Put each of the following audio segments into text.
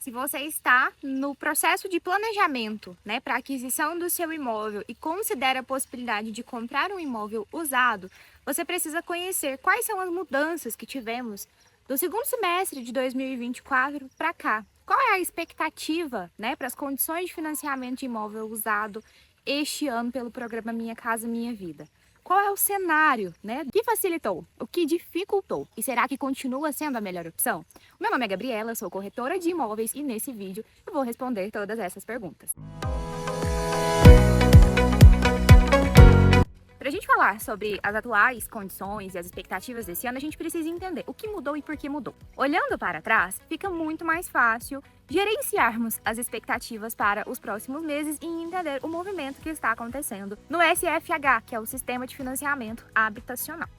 Se você está no processo de planejamento, né, para aquisição do seu imóvel e considera a possibilidade de comprar um imóvel usado, você precisa conhecer quais são as mudanças que tivemos do segundo semestre de 2024 para cá. Qual é a expectativa, né, para as condições de financiamento de imóvel usado este ano pelo programa Minha Casa Minha Vida? Qual é o cenário, né? O que facilitou? O que dificultou? E será que continua sendo a melhor opção? O meu nome é Gabriela, sou corretora de imóveis e nesse vídeo eu vou responder todas essas perguntas. Para a gente falar sobre as atuais condições e as expectativas desse ano, a gente precisa entender o que mudou e por que mudou. Olhando para trás, fica muito mais fácil gerenciarmos as expectativas para os próximos meses e entender o movimento que está acontecendo no SFH, que é o Sistema de Financiamento Habitacional.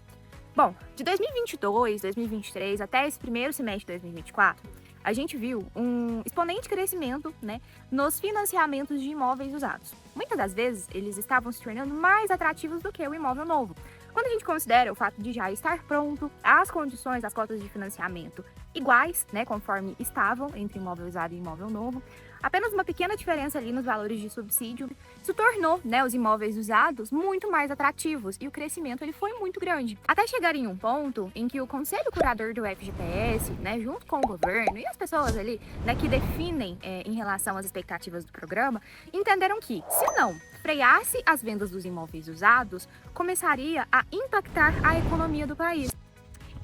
Bom, de 2022, 2023 até esse primeiro semestre de 2024, a gente viu um exponente crescimento, né, nos financiamentos de imóveis usados. Muitas das vezes, eles estavam se tornando mais atrativos do que o imóvel novo. Quando a gente considera o fato de já estar pronto, as condições das cotas de financiamento iguais, né, conforme estavam entre imóvel usado e imóvel novo, apenas uma pequena diferença ali nos valores de subsídio, isso tornou, né, os imóveis usados muito mais atrativos e o crescimento ele foi muito grande. Até chegar em um ponto em que o Conselho Curador do FGTS, né, junto com o governo e as pessoas ali, né, que definem em relação às expectativas do programa, entenderam que, se não freasse as vendas dos imóveis usados, começaria a impactar a economia do país.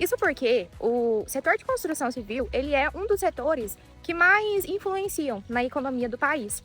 Isso porque o setor de construção civil, ele é um dos setores que mais influenciam na economia do país.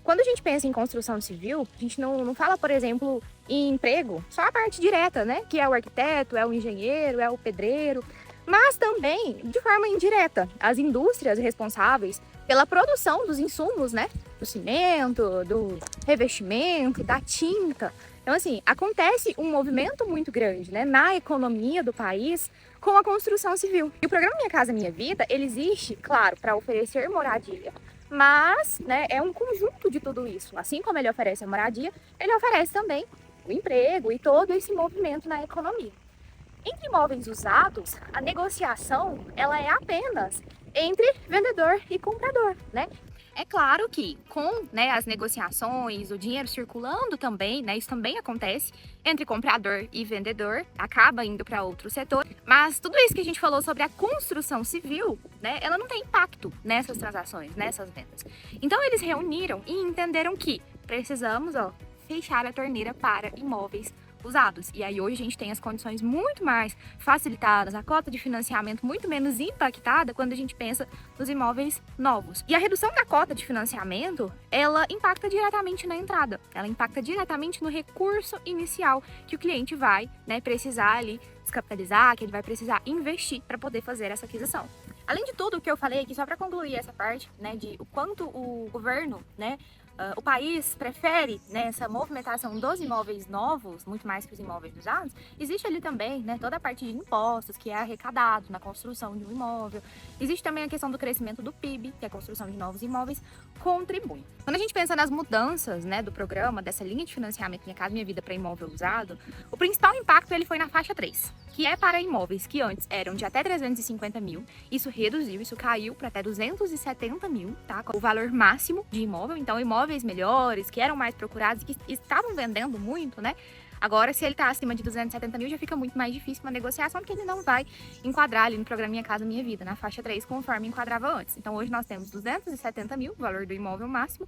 Quando a gente pensa em construção civil, a gente não fala, por exemplo, em emprego, só a parte direta, né? Que é o arquiteto, é o engenheiro, é o pedreiro, mas também, de forma indireta, as indústrias responsáveis pela produção dos insumos, né? Do cimento, do revestimento, da tinta. Então, assim, acontece um movimento muito grande, né, na economia do país com a construção civil. E o programa Minha Casa Minha Vida, ele existe, claro, para oferecer moradia, mas, né, é um conjunto de tudo isso. Assim como ele oferece a moradia, ele oferece também o emprego e todo esse movimento na economia. Entre imóveis usados, a negociação, ela é apenas entre vendedor e comprador, né? É claro que com, né, as negociações, o dinheiro circulando também, né, isso também acontece entre comprador e vendedor, acaba indo para outro setor, mas tudo isso que a gente falou sobre a construção civil, né, ela não tem impacto nessas transações, nessas vendas. Então eles reuniram e entenderam que precisamos, fechar a torneira para imóveis usados. E aí hoje a gente tem as condições muito mais facilitadas, a cota de financiamento muito menos impactada quando a gente pensa nos imóveis novos. E a redução da cota de financiamento, ela impacta diretamente na entrada, ela impacta diretamente no recurso inicial que o cliente vai, né, precisar ali descapitalizar, que ele vai precisar investir para poder fazer essa aquisição. Além de tudo o que eu falei aqui, só para concluir essa parte, né, de o quanto o governo, né, o país prefere, né, essa movimentação dos imóveis novos, muito mais que os imóveis usados, existe ali também, né, toda a parte de impostos que é arrecadado na construção de um imóvel. Existe também a questão do crescimento do PIB, que é a construção de novos imóveis contribui. Quando a gente pensa nas mudanças, né, do programa, dessa linha de financiamento Minha Casa Minha Vida para imóvel usado, o principal impacto ele foi na faixa 3, que é para imóveis que antes eram de até 350 mil. Isso reduziu, isso caiu para até 270 mil, tá? O valor máximo de imóvel. Então, imóveis melhores, que eram mais procurados e que estavam vendendo muito, né? Agora, se ele está acima de 270 mil, já fica muito mais difícil uma negociação, porque ele não vai enquadrar ali no programa Minha Casa Minha Vida, na faixa 3, conforme enquadrava antes. Então, hoje nós temos 270 mil, o valor do imóvel máximo.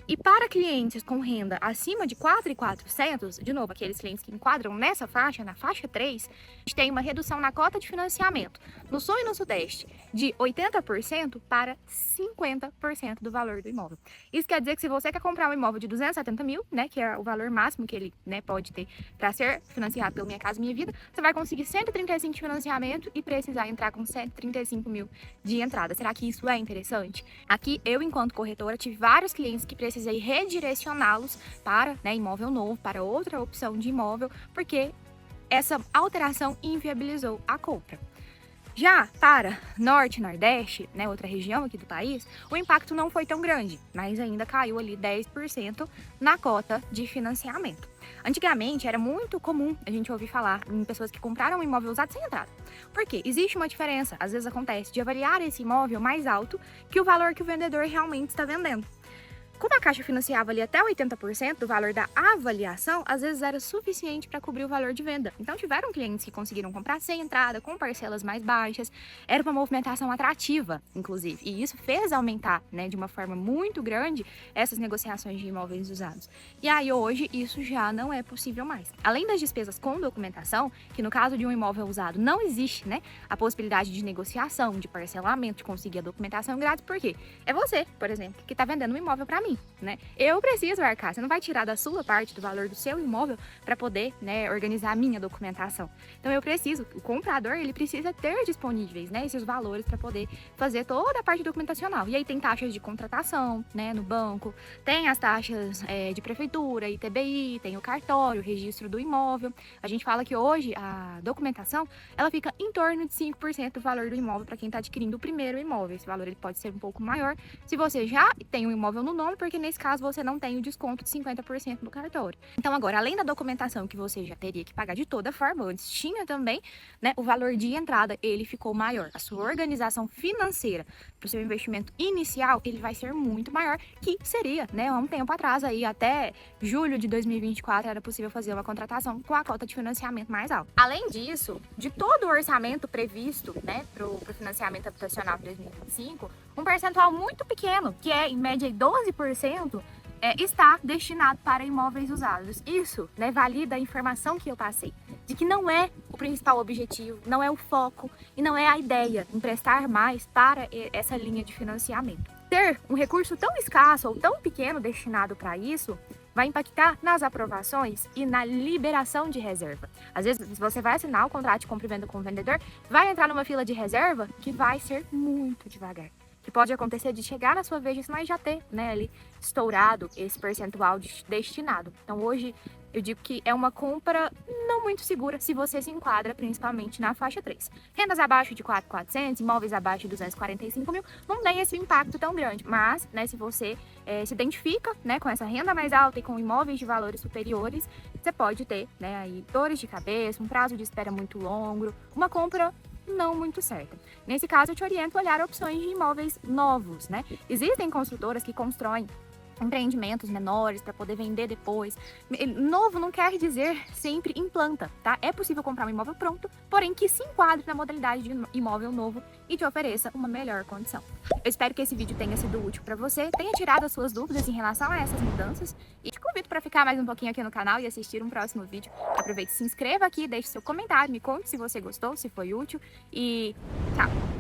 E para clientes com renda acima de 4.400, de novo, aqueles clientes que enquadram nessa faixa, na faixa 3, a gente tem uma redução na cota de financiamento no Sul e no Sudeste de 80% para 50% do valor do imóvel. Isso quer dizer que se você quer comprar um imóvel de 270 mil, né, que é o valor máximo que ele, né, pode ter para ser financiado pelo Minha Casa Minha Vida, você vai conseguir 135 de financiamento e precisar entrar com 135 mil de entrada. Será que isso é interessante? Aqui, eu, enquanto corretora, tive vários clientes que precisei redirecioná-los para, né, imóvel novo, para outra opção de imóvel, porque essa alteração inviabilizou a compra. Já para norte e nordeste, né, outra região aqui do país, o impacto não foi tão grande, mas ainda caiu ali 10% na cota de financiamento. Antigamente era muito comum a gente ouvir falar em pessoas que compraram um imóvel usado sem entrada. Por quê? Existe uma diferença, às vezes acontece, de avaliar esse imóvel mais alto que o valor que o vendedor realmente está vendendo. Como a Caixa financiava ali até 80% do valor da avaliação, às vezes era suficiente para cobrir o valor de venda. Então tiveram clientes que conseguiram comprar sem entrada, com parcelas mais baixas. Era uma movimentação atrativa, inclusive. E isso fez aumentar, né, de uma forma muito grande essas negociações de imóveis usados. E aí hoje isso já não é possível mais. Além das despesas com documentação, que no caso de um imóvel usado não existe, né, a possibilidade de negociação, de parcelamento, de conseguir a documentação grátis, por quê? É você, por exemplo, que está vendendo um imóvel para mim. Né? Eu preciso arcar, você não vai tirar da sua parte do valor do seu imóvel para poder, né, organizar a minha documentação. Então eu preciso, o comprador ele precisa ter disponíveis, né, esses valores para poder fazer toda a parte documentacional. E aí tem taxas de contratação, né, no banco, tem as taxas de prefeitura, ITBI, tem o cartório, o registro do imóvel. A gente fala que hoje a documentação ela fica em torno de 5% do valor do imóvel para quem está adquirindo o primeiro imóvel. Esse valor ele pode ser um pouco maior se você já tem um imóvel no nome, porque nesse caso você não tem o desconto de 50% no cartório. Então agora, além da documentação que você já teria que pagar de toda forma, antes tinha também, né, o valor de entrada, ele ficou maior. A sua organização financeira para o seu investimento inicial, ele vai ser muito maior, que seria, né, há um tempo atrás aí, até julho de 2024, era possível fazer uma contratação com a cota de financiamento mais alta. Além disso, de todo o orçamento previsto, né, para o financiamento habitacional para 2025, um percentual muito pequeno, que é em média 12%, está destinado para imóveis usados. Isso, né, valida a informação que eu passei, de que não é o principal objetivo, não é o foco e não é a ideia emprestar mais para essa linha de financiamento. Ter um recurso tão escasso ou tão pequeno destinado para isso vai impactar nas aprovações e na liberação de reserva. Às vezes, se você vai assinar o contrato de compra e venda com o vendedor, vai entrar numa fila de reserva que vai ser muito devagar. Que pode acontecer de chegar na sua vez, mas já ter, né, ali estourado esse percentual destinado. Então hoje eu digo que é uma compra não muito segura se você se enquadra principalmente na faixa 3. Rendas abaixo de 4.400, imóveis abaixo de 245 mil, não tem esse impacto tão grande. Mas, né, se você se identifica, né, com essa renda mais alta e com imóveis de valores superiores, você pode ter, né, aí dores de cabeça, um prazo de espera muito longo, uma compra não muito certa. Nesse caso, eu te oriento a olhar opções de imóveis novos, né? Existem construtoras que constroem empreendimentos menores para poder vender depois. Novo não quer dizer sempre implanta, tá? É possível comprar um imóvel pronto, porém que se enquadre na modalidade de imóvel novo e te ofereça uma melhor condição. Eu espero que esse vídeo tenha sido útil para você, tenha tirado as suas dúvidas em relação a essas mudanças e te convido para ficar mais um pouquinho aqui no canal e assistir um próximo vídeo. Aproveite e se inscreva aqui, deixe seu comentário, me conte se você gostou, se foi útil e tchau!